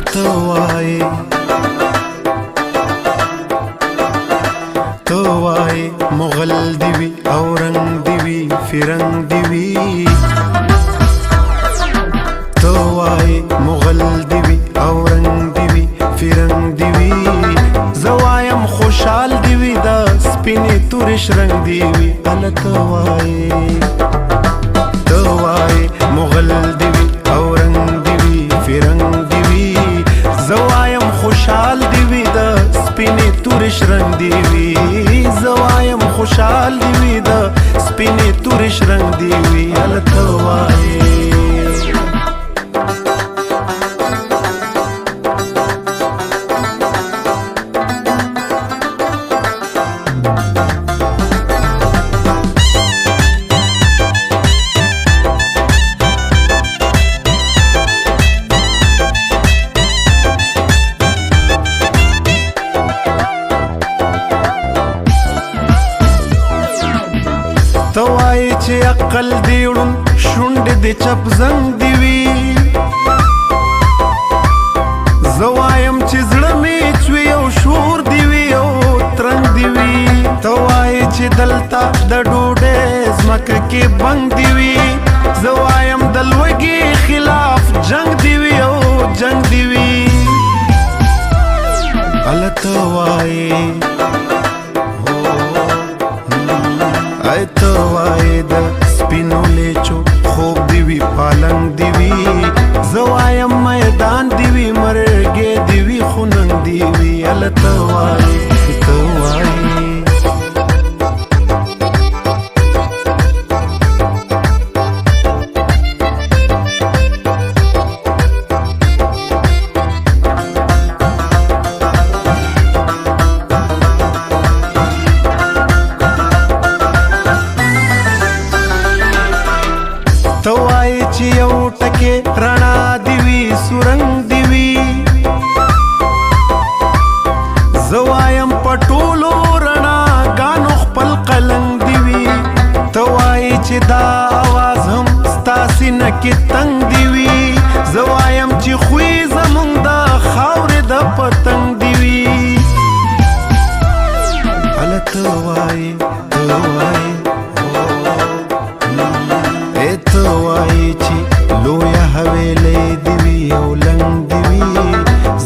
توای مغل دیوی او رنگ دیوی فرنگ دیوی توای مغل دیوی او رنگ دیوی فرنگ دیوی زوایم خوشحال دیوی دا سپینی تورش رنگ دیوی ال توای مغل دیوی او رنگ دیوی فرنگ دیوی زوایم خوشحال دیوی دا سپینی تورش رنگ دیوی زوایم خوشحال دیوی دا سپینی تورش رنگ دیوی ال توای چې عقل دیړم شونډې د چپ زنګ دیوی زوایم چې زړه می چوي او شور دیوی او ترنګ دیوی توای چې دلته د ډوډۍ زمکه کې بنګ دیوی زوایم د لوږې خلاف جنگ دیوی او جنگ دیوی ال توای توای د سپینو لیچو خوب دیوی پالنګ دیوی زوایم میدان دیوی مرګې دیوی خوننګ دیوی ال توای توای چې یو ټکي رڼا دیوی سورنګ دیوی زوایم پټولو رڼا غانو خپل قلنګ دیوی توای چې دا आवाज هم ستاسي نکي تنگ دیوی زوایم چې خوې زمونږ د خاورې د پتنګ دیوی ال توای توای چې لویا حویلې دیوی او لنګ دیوی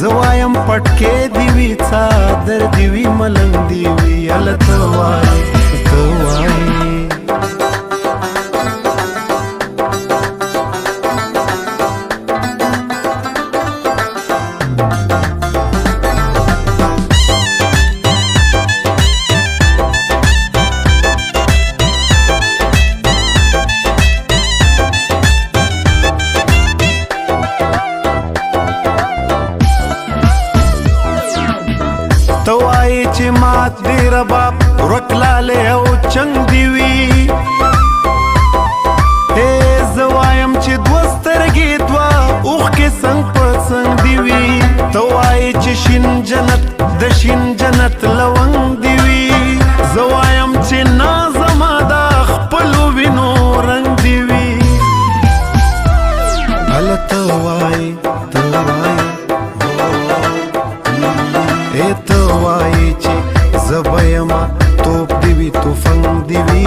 زوایم پټکې دیوی څادر دیوی ملنګ دیوی ال توای توای چې مات دی رباب ورکلاله او چنګ دیوی اے زوایم چې دوسترګې دوا اوخ کې څنګ په څنګ دیوی توای چې شین جنت د شین جنت لونګ دیوی زوایم چې نازما دا خپل وینو رنگ دیوی ال توای توای چې زبایما توپ دیوی توفنګ دیوی